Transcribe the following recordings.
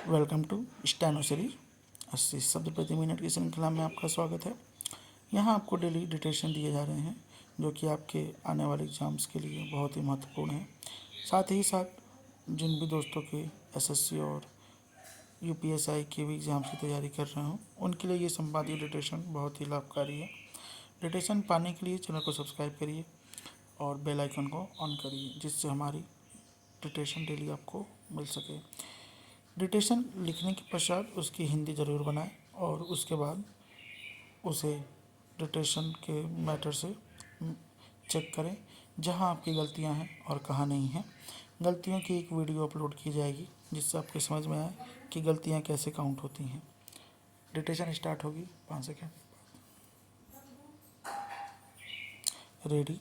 Welcome to steno series 80 शब्द प्रति minute की श्रृंखला में आपका स्वागत है। यहाँ आपको डेली डिटेक्शन दिए जा रहे हैं जो कि आपके आने वाले एग्ज़ाम्स के लिए बहुत ही महत्वपूर्ण है। साथ ही साथ जिन भी दोस्तों के एसएससी और यूपीएसआई के भी एग्ज़ाम्स की तैयारी कर रहे हो उनके लिए ये संपादित डिटेक्शन बहुत ही लाभकारी है। डिटेक्शन पाने के लिए चैनल को सब्सक्राइब करिए और बेल आइकन को ऑन करिए जिससे हमारी डिटेक्शन डेली आपको मिल सके। डिटेक्शन लिखने के पश्चात उसकी हिंदी ज़रूर बनाएं और उसके बाद उसे डिटेक्शन के मैटर से चेक करें जहां आपकी गलतियां हैं और कहाँ नहीं हैं। गलतियों की एक वीडियो अपलोड की जाएगी जिससे आपको समझ में आए कि गलतियां कैसे काउंट होती हैं। डिटेक्शन स्टार्ट होगी 5 सेकेंड। Ready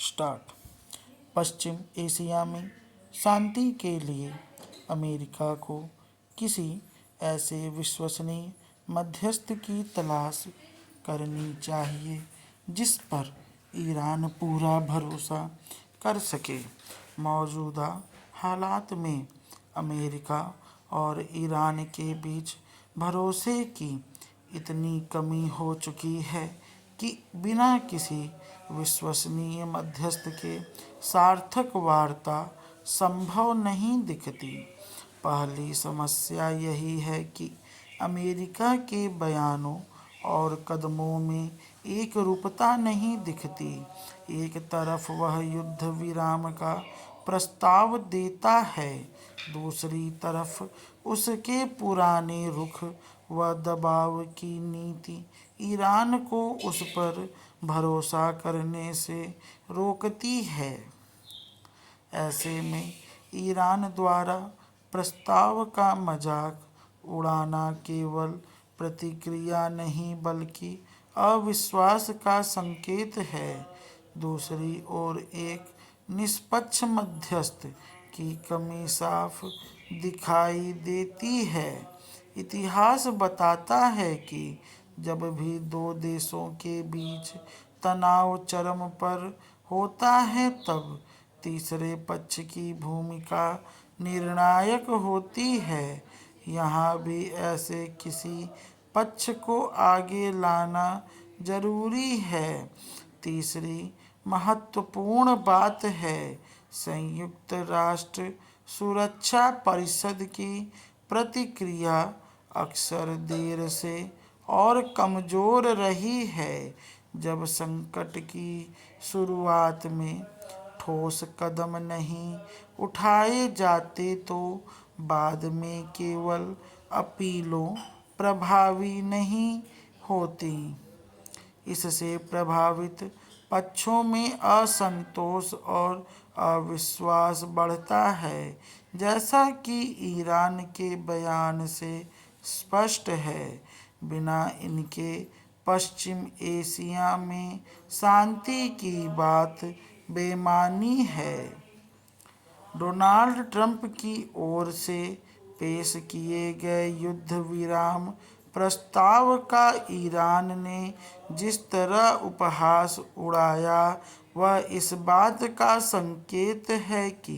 start. पश्चिम एशिया में शांति के लिए अमेरिका को किसी ऐसे विश्वसनीय मध्यस्थ की तलाश करनी चाहिए जिस पर ईरान पूरा भरोसा कर सके। मौजूदा हालात में अमेरिका और ईरान के बीच भरोसे की इतनी कमी हो चुकी है कि बिना किसी विश्वसनीय मध्यस्थ के सार्थक वार्ता संभव नहीं दिखती। पहली समस्या यही है कि अमेरिका के बयानों और कदमों में एक रूपता नहीं दिखती। एक तरफ वह युद्ध विराम का प्रस्ताव देता है, दूसरी तरफ उसके पुराने रुख व दबाव की नीति ईरान को उस पर भरोसा करने से रोकती है। ऐसे में ईरान द्वारा प्रस्ताव का मजाक उड़ाना केवल प्रतिक्रिया नहीं बल्कि अविश्वास का संकेत है। दूसरी ओर एक निष्पक्ष मध्यस्थ की कमी साफ दिखाई देती है। इतिहास बताता है कि जब भी दो देशों के बीच तनाव चरम पर होता है तब तीसरे पक्ष की भूमिका निर्णायक होती है। यहाँ भी ऐसे किसी पक्ष को आगे लाना जरूरी है। तीसरी महत्वपूर्ण बात है संयुक्त राष्ट्र सुरक्षा परिषद की प्रतिक्रिया अक्सर देर से और कमज़ोर रही है। जब संकट की शुरुआत में ठोस कदम नहीं उठाए जाते तो बाद में केवल अपीलों प्रभावी नहीं होती। इससे प्रभावित पक्षों में असंतोष और अविश्वास बढ़ता है, जैसा कि ईरान के बयान से स्पष्ट है। बिना इनके पश्चिम एशिया में शांति की बात बेमानी है। डोनाल्ड ट्रंप की ओर से पेश किए गए युद्ध विराम प्रस्ताव का ईरान ने जिस तरह उपहास उड़ाया वह इस बात का संकेत है कि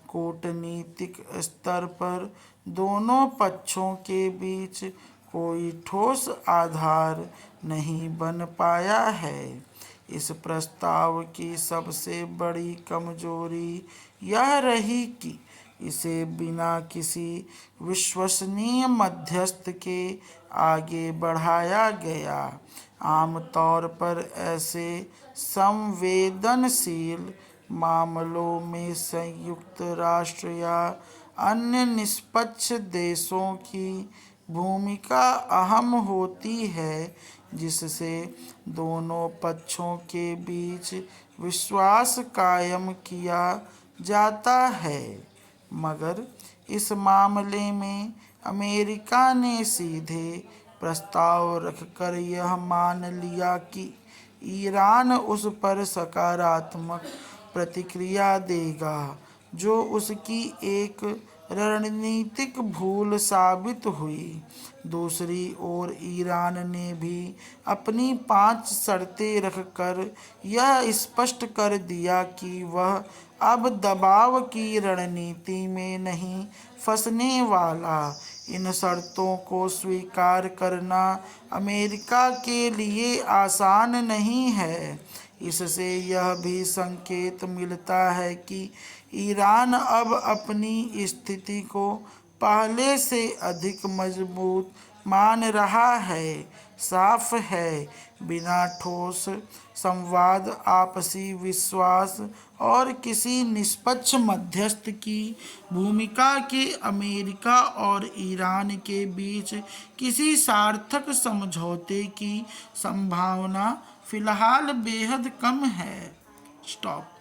कूटनीतिक स्तर पर दोनों पक्षों के बीच कोई ठोस आधार नहीं बन पाया है। इस प्रस्ताव की सबसे बड़ी कमजोरी यह रही कि इसे बिना किसी विश्वसनीय मध्यस्थ के आगे बढ़ाया गया। आमतौर पर ऐसे संवेदनशील मामलों में संयुक्त राष्ट्र या अन्य निष्पक्ष देशों की भूमिका अहम होती है, जिससे दोनों पक्षों के बीच विश्वास कायम किया जाता है। मगर इस मामले में अमेरिका ने सीधे प्रस्ताव रखकर यह मान लिया कि ईरान उस पर सकारात्मक प्रतिक्रिया देगा, जो उसकी एक रणनीतिक भूल साबित हुई। दूसरी ओर ईरान ने भी अपनी 5 शर्तें रखकर यह स्पष्ट कर दिया कि वह अब दबाव की रणनीति में नहीं फंसने वाला। इन शर्तों को स्वीकार करना अमेरिका के लिए आसान नहीं है। इससे यह भी संकेत मिलता है कि ईरान अब अपनी स्थिति को पहले से अधिक मजबूत मान रहा है। साफ है, बिना ठोस संवाद, आपसी विश्वास और किसी निष्पक्ष मध्यस्थ की भूमिका के अमेरिका और ईरान के बीच किसी सार्थक समझौते की संभावना फिलहाल बेहद कम है। स्टॉप।